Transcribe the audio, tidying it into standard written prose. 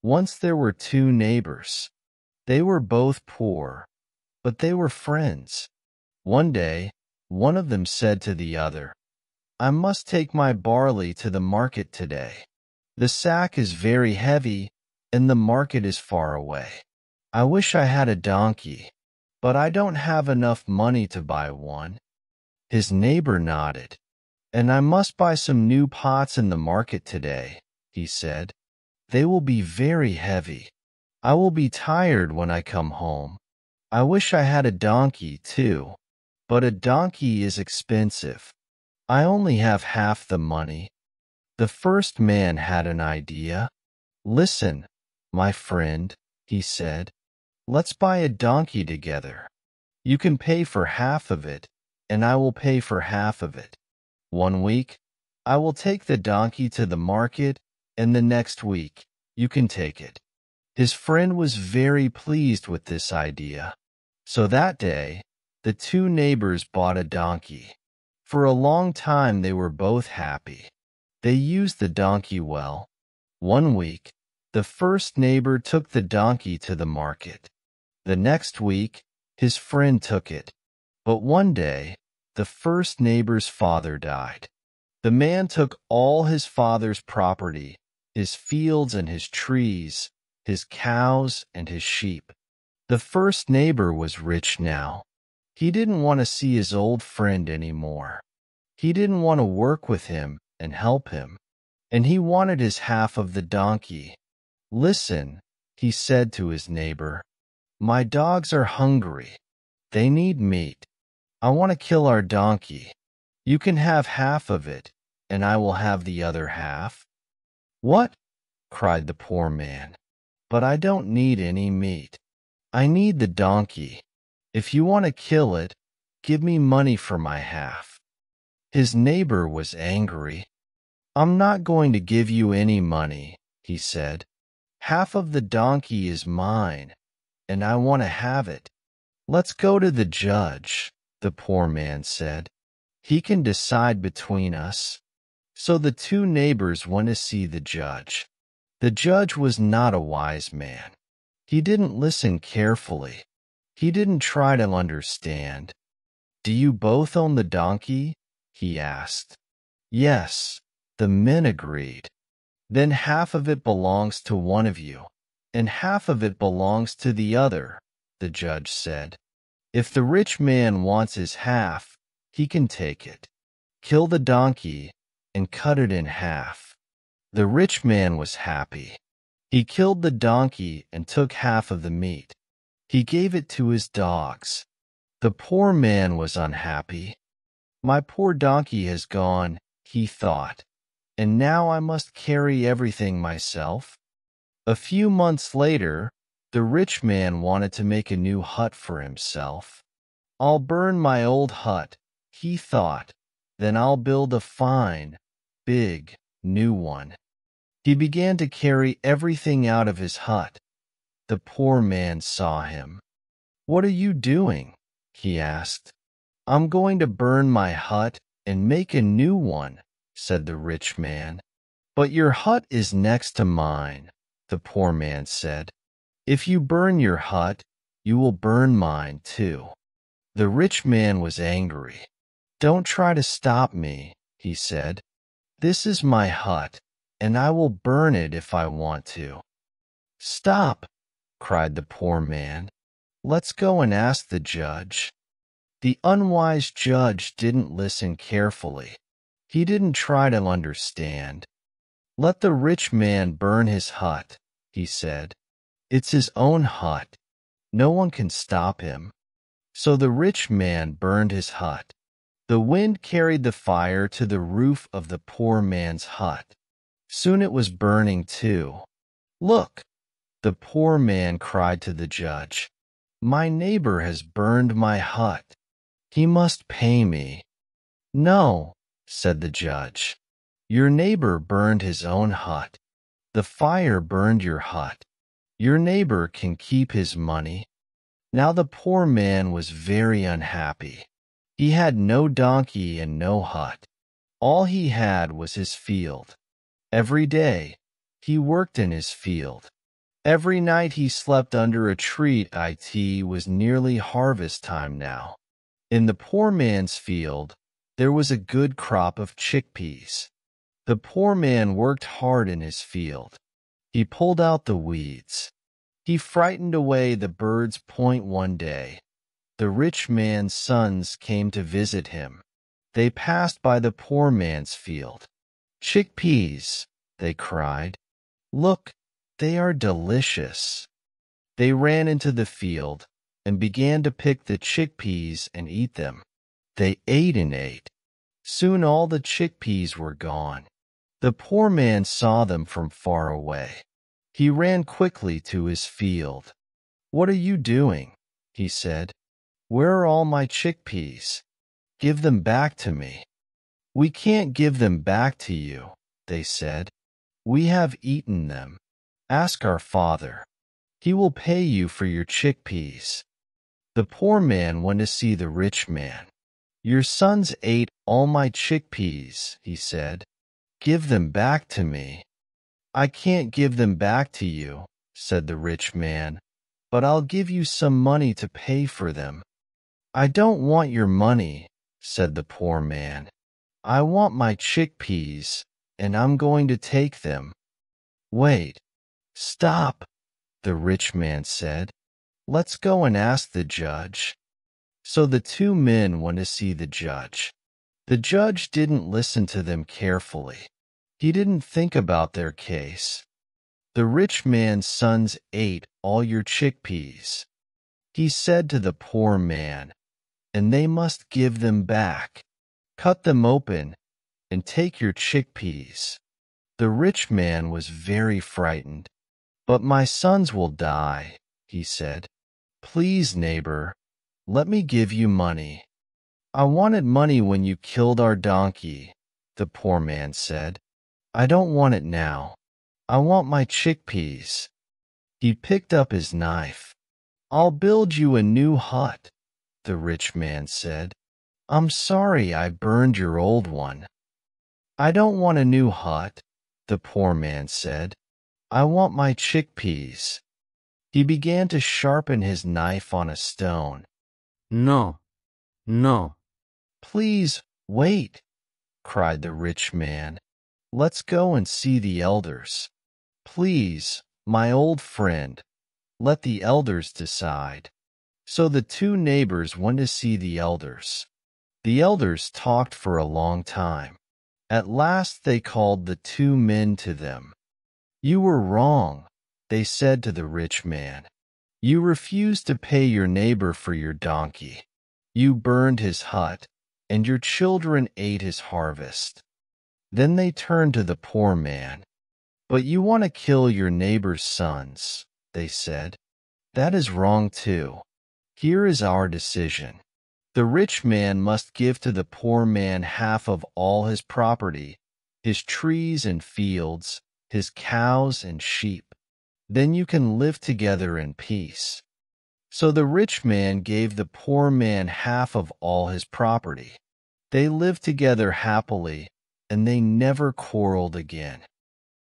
Once there were two neighbors. They were both poor, but they were friends. One day, one of them said to the other, "I must take my barley to the market today. The sack is very heavy, and the market is far away. I wish I had a donkey, but I don't have enough money to buy one." His neighbor nodded. "And I must buy some new pots in the market today," he said. "They will be very heavy. I will be tired when I come home. I wish I had a donkey, too, but a donkey is expensive. I only have half the money." The first man had an idea. "Listen, my friend," he said. "Let's buy a donkey together. You can pay for half of it, and I will pay for half of it. One week, I will take the donkey to the market, and the next week, you can take it." His friend was very pleased with this idea. So that day, the two neighbors bought a donkey. For a long time they were both happy. They used the donkey well. One week, the first neighbor took the donkey to the market. The next week, his friend took it. But one day, the first neighbor's father died. The man took all his father's property, his fields and his trees, his cows and his sheep. The first neighbor was rich now. He didn't want to see his old friend anymore. He didn't want to work with him and help him, and he wanted his half of the donkey. "Listen," he said to his neighbor, "my dogs are hungry. They need meat. I want to kill our donkey. You can have half of it, and I will have the other half." "What?" cried the poor man. "But I don't need any meat. I need the donkey. If you want to kill it, give me money for my half." His neighbor was angry. "I'm not going to give you any money," he said. "Half of the donkey is mine, and I want to have it." "Let's go to the judge," the poor man said. "He can decide between us." So the two neighbors went to see the judge. The judge was not a wise man. He didn't listen carefully. He didn't try to understand. "Do you both own the donkey?" he asked. "Yes," the men agreed. "Then half of it belongs to one of you, and half of it belongs to the other," the judge said. "If the rich man wants his half, he can take it. Kill the donkey and cut it in half." The rich man was happy. He killed the donkey and took half of the meat. He gave it to his dogs. The poor man was unhappy. "My poor donkey has gone," he thought, "and now I must carry everything myself." A few months later, the rich man wanted to make a new hut for himself. "I'll burn my old hut," he thought, "then I'll build a fine, big, new one." He began to carry everything out of his hut. The poor man saw him. "What are you doing?" he asked. "I'm going to burn my hut and make a new one," said the rich man. "But your hut is next to mine," the poor man said. "If you burn your hut, you will burn mine too." The rich man was angry. "Don't try to stop me," he said. "This is my hut, and I will burn it if I want to." "Stop!" cried the poor man. "Let's go and ask the judge." The unwise judge didn't listen carefully. He didn't try to understand. "Let the rich man burn his hut," he said. "It's his own hut. No one can stop him." So the rich man burned his hut. The wind carried the fire to the roof of the poor man's hut. Soon it was burning too. "Look!" the poor man cried to the judge. "My neighbor has burned my hut. He must pay me." "No," said the judge. "Your neighbor burned his own hut. The fire burned your hut. Your neighbor can keep his money." Now the poor man was very unhappy. He had no donkey and no hut. All he had was his field. Every day, he worked in his field. Every night he slept under a tree. It was nearly harvest time now. In the poor man's field, there was a good crop of chickpeas. The poor man worked hard in his field. He pulled out the weeds. He frightened away the birds. One day, the rich man's sons came to visit him. They passed by the poor man's field. "Chickpeas," they cried. "Look, they are delicious." They ran into the field and began to pick the chickpeas and eat them. They ate and ate. Soon all the chickpeas were gone. The poor man saw them from far away. He ran quickly to his field. "What are you doing?" he said. "Where are all my chickpeas? Give them back to me." "We can't give them back to you," they said. "We have eaten them. Ask our father. He will pay you for your chickpeas." The poor man went to see the rich man. "Your sons ate all my chickpeas," he said. "Give them back to me." "I can't give them back to you," said the rich man, "but I'll give you some money to pay for them." "I don't want your money," said the poor man. "I want my chickpeas, and I'm going to take them." "Wait, stop," the rich man said. "Let's go and ask the judge." So the two men went to see the judge. The judge didn't listen to them carefully. He didn't think about their case. "The rich man's sons ate all your chickpeas," he said to the poor man, "and they must give them back. Cut them open and take your chickpeas." The rich man was very frightened. "But my sons will die," he said. "Please, neighbor, let me give you money." "I wanted money when you killed our donkey," the poor man said. "I don't want it now. I want my chickpeas." He picked up his knife. "I'll build you a new hut," the rich man said. "I'm sorry I burned your old one." "I don't want a new hut," the poor man said. "I want my chickpeas." He began to sharpen his knife on a stone. "No, no." "Please, wait," cried the rich man. "Let's go and see the elders. Please, my old friend, let the elders decide." So the two neighbors went to see the elders. The elders talked for a long time. At last they called the two men to them. "You were wrong," they said to the rich man. "You refused to pay your neighbor for your donkey. You burned his hut, and your children ate his harvest." Then they turned to the poor man. "But you want to kill your neighbor's sons," they said. "That is wrong too. Here is our decision. The rich man must give to the poor man half of all his property, his trees and fields, his cows and sheep. Then you can live together in peace." So the rich man gave the poor man half of all his property. They lived together happily, and they never quarreled again.